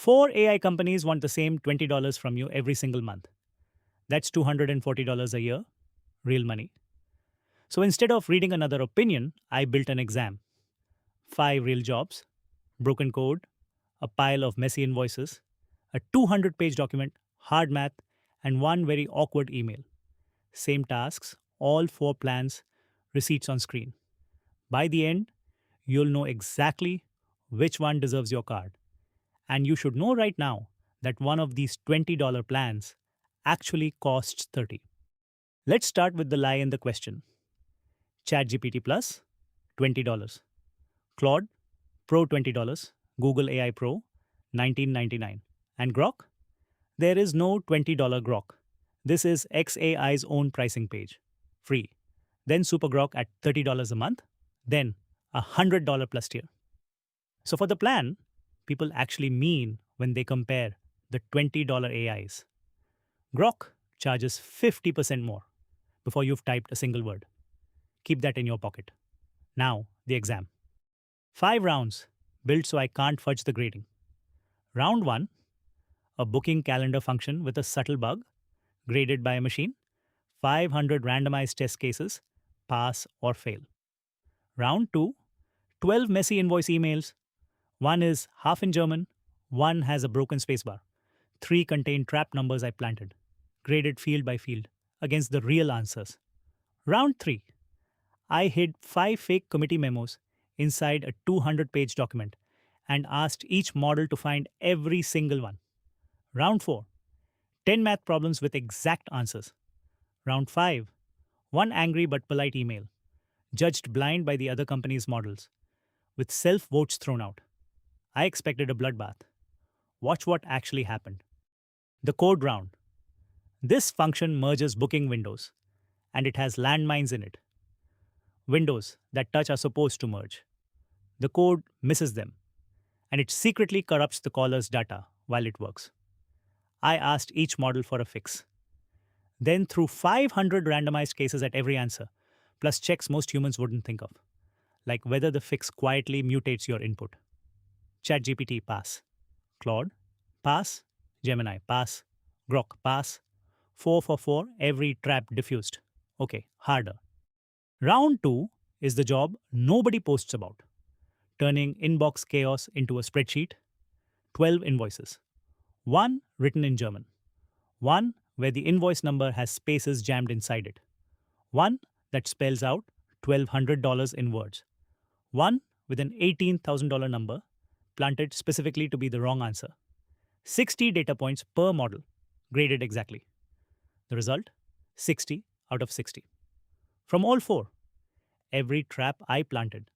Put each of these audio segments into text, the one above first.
Four AI companies want the same $20 from you every single month. That's $240 a year, real money. So instead of reading another opinion, I built an exam. 5 real jobs, broken code, a pile of messy invoices, a 200-page document, hard math, and one very awkward email. Same tasks, all 4 plans, receipts on screen. By the end, you'll know exactly which one deserves your card. And you should know right now that one of these $20 plans actually costs 30. Let's start with the lie in the question. ChatGPT Plus, $20. Claude Pro, $20. Google AI Pro, $19.99. And Grok? There is no $20 Grok. This is XAI's own pricing page. Free. Then SuperGrok at $30 a month. Then a $100 plus tier. So for the plan, people actually mean when they compare the $20 AIs. Grok charges 50% more before you've typed a single word. Keep that in your pocket. Now, the exam. 5 rounds, built so I can't fudge the grading. Round 1, a booking calendar function with a subtle bug, graded by a machine. 500 randomized test cases, pass or fail. Round 2, 12 messy invoice emails. One is half in German, one has a broken spacebar. 3 contain trap numbers I planted, graded field by field, against the real answers. Round 3, I hid 5 fake committee memos inside a 200-page document and asked each model to find every single one. Round 4, 10 math problems with exact answers. Round 5, one angry but polite email, judged blind by the other company's models, with self-votes thrown out. I expected a bloodbath. Watch what actually happened. The code round. This function merges booking windows, and it has landmines in it. Windows that touch are supposed to merge. The code misses them, and it secretly corrupts the caller's data while it works. I asked each model for a fix. Then threw 500 randomized cases at every answer, plus checks most humans wouldn't think of, like whether the fix quietly mutates your input. ChatGPT pass. Claude pass. Gemini pass. Grok pass. 4 for 4, every trap diffused. Okay, harder. Round 2 is the job nobody posts about. Turning inbox chaos into a spreadsheet. 12 invoices. 1 written in German. 1 where the invoice number has spaces jammed inside it. 1 that spells out $1,200 in words. 1 with an $18,000 number planted specifically to be the wrong answer. 60 data points per model, graded exactly. The result? 60 out of 60. From all 4, every trap I planted,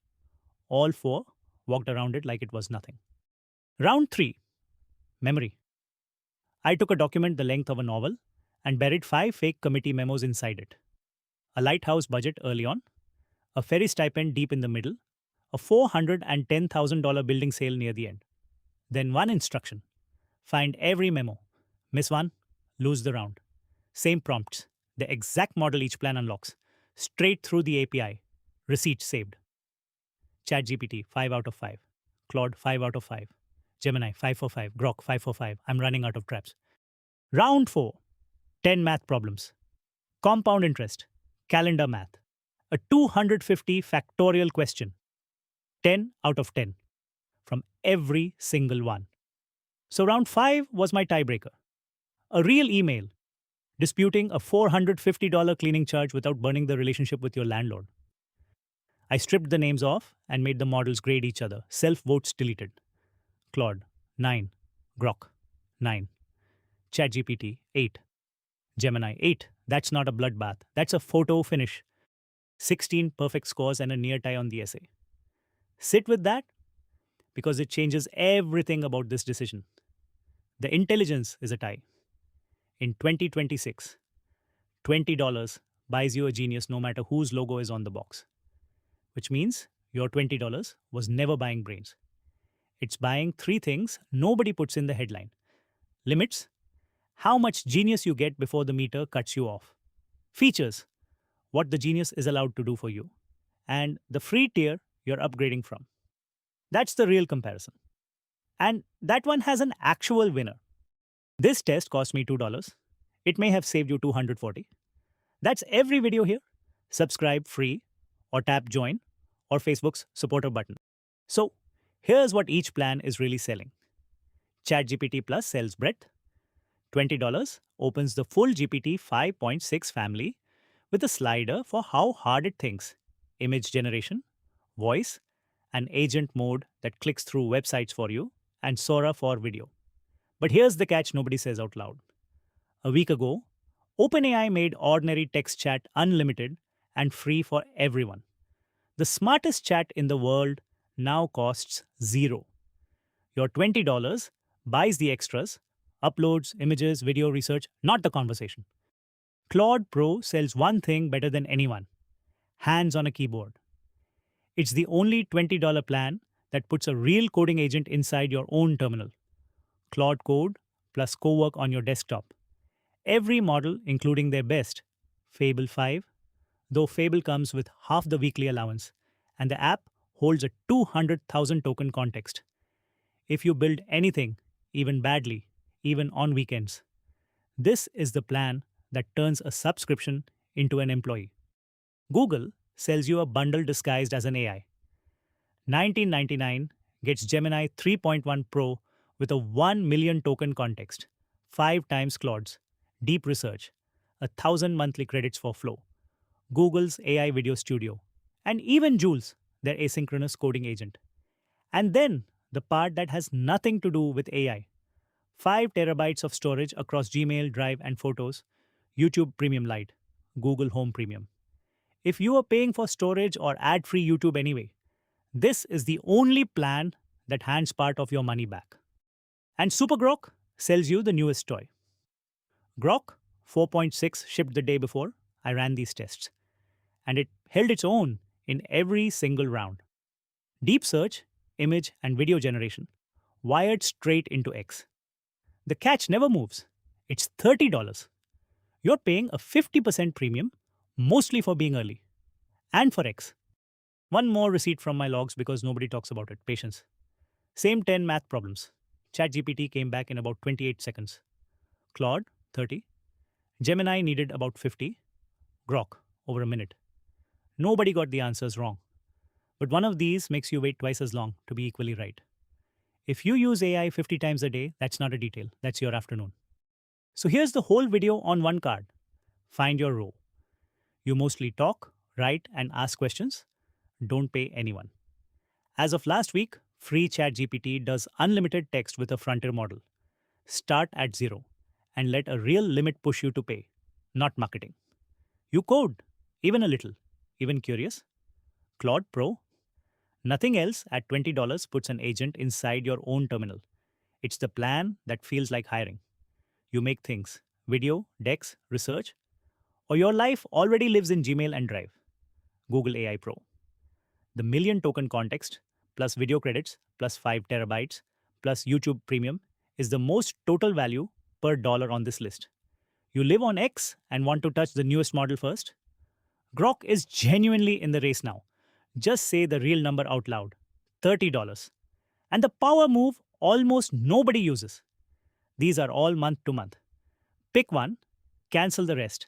all 4 walked around it like it was nothing. Round 3, memory. I took a document the length of a novel and buried 5 fake committee memos inside it. A lighthouse budget early on, a ferry stipend deep in the middle, a $410,000 building sale near the end. Then one instruction. Find every memo. Miss one, lose the round. Same prompts, the exact model each plan unlocks. Straight through the API. Receipt saved. ChatGPT 5 out of 5. Claude 5 out of 5. Gemini 5 for 5. Grok 5 for 5. I'm running out of traps. Round 4. 10 math problems. Compound interest. Calendar math. A 250 factorial question. 10 out of 10. From every single one. So round 5 was my tiebreaker. A real email disputing a $450 cleaning charge without burning the relationship with your landlord. I stripped the names off and made the models grade each other. Self-votes deleted. Claude, 9. Grok, 9. ChatGPT, 8. Gemini, 8. That's not a bloodbath. That's a photo finish. 16 perfect scores and a near tie on the essay. Sit with that because it changes everything about this decision. The intelligence is a tie. In 2026, $20 buys you a genius no matter whose logo is on the box. Which means your $20 was never buying brains. It's buying 3 things nobody puts in the headline. Limits, how much genius you get before the meter cuts you off. Features, what the genius is allowed to do for you. And the free tier you're upgrading from. That's the real comparison. And that one has an actual winner. This test cost me $2. It may have saved you 240. That's every video here. Subscribe free or tap join or Facebook's supporter button. So, here's what each plan is really selling. ChatGPT Plus sells breadth. $20 opens the full GPT 5.6 family with a slider for how hard it thinks, image generation, voice, an agent mode that clicks through websites for you, and Sora for video. But here's the catch nobody says out loud. A week ago, OpenAI made ordinary text chat unlimited and free for everyone. The smartest chat in the world now costs zero. Your $20 buys the extras, uploads, images, video research, not the conversation. Claude Pro sells one thing better than anyone: hands on a keyboard. It's the only $20 plan that puts a real coding agent inside your own terminal. Claude Code plus Cowork on your desktop. Every model, including their best, Fable 5, though Fable comes with half the weekly allowance, and the app holds a 200,000 token context. If you build anything, even badly, even on weekends, this is the plan that turns a subscription into an employee. Google sells you a bundle disguised as an AI. $19.99 gets Gemini 3.1 Pro with a 1 million token context, 5 times Claude's, deep research, 1,000 monthly credits for Flow, Google's AI Video Studio, and even Jules, their asynchronous coding agent. And then the part that has nothing to do with AI: 5 terabytes of storage across Gmail, Drive, and Photos, YouTube Premium Lite, Google Home Premium. If you are paying for storage or ad-free YouTube anyway, this is the only plan that hands part of your money back. And SuperGrok sells you the newest toy. Grok 4.6 shipped the day before I ran these tests, and it held its own in every single round. Deep search, image, and video generation, wired straight into X. The catch never moves. It's $30. You're paying a 50% premium, mostly for being early. And for X. One more receipt from my logs because nobody talks about it. Patience. Same 10 math problems. ChatGPT came back in about 28 seconds. Claude, 30. Gemini needed about 50. Grok, over a minute. Nobody got the answers wrong. But one of these makes you wait twice as long to be equally right. If you use AI 50 times a day, that's not a detail. That's your afternoon. So here's the whole video on one card. Find your row. You mostly talk, write, and ask questions. Don't pay anyone. As of last week, free ChatGPT does unlimited text with a frontier model. Start at 0 and let a real limit push you to pay, not marketing. You code, even a little, even curious. Claude Pro. Nothing else at $20 puts an agent inside your own terminal. It's the plan that feels like hiring. You make things: video, decks, research, or your life already lives in Gmail and Drive. Google AI Pro. The million token context, plus video credits, plus 5 terabytes, plus YouTube Premium is the most total value per dollar on this list. You live on X and want to touch the newest model first? Grok is genuinely in the race now. Just say the real number out loud: $30. And the power move almost nobody uses. These are all month to month. Pick one, cancel the rest,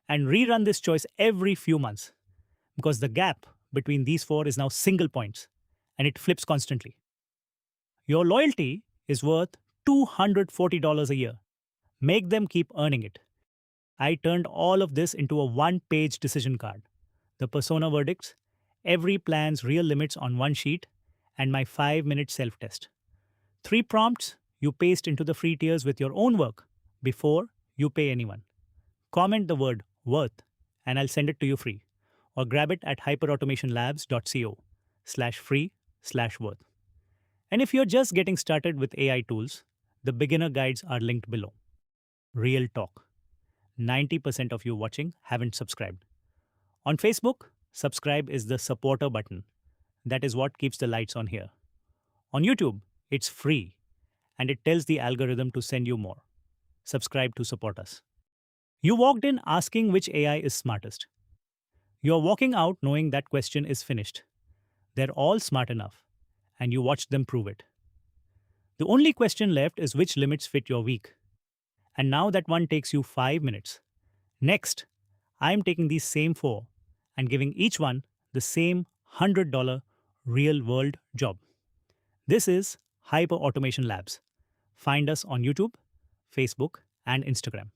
and rerun this choice every few months. Because the gap between these 4 is now single points, and it flips constantly. Your loyalty is worth $240 a year. Make them keep earning it. I turned all of this into a one-page decision card. The persona verdicts, every plan's real limits on one sheet, and my 5-minute self-test. 3 prompts you paste into the free tiers with your own work before you pay anyone. Comment the word worth and I'll send it to you free, or grab it at hyperautomationlabs.co/free/worth. And if you're just getting started with AI tools, the beginner guides are linked below. Real talk. 90% of you watching haven't subscribed. On Facebook, subscribe is the supporter button. That is what keeps the lights on here. On YouTube, it's free, and it tells the algorithm to send you more. Subscribe to support us. You walked in asking which AI is smartest. You're walking out knowing that question is finished. They're all smart enough, and you watched them prove it. The only question left is which limits fit your week. And now that one takes you 5 minutes. Next, I am taking these same 4 and giving each one the same $100 real world job. This is Hyperautomation Labs. Find us on YouTube, Facebook, and Instagram.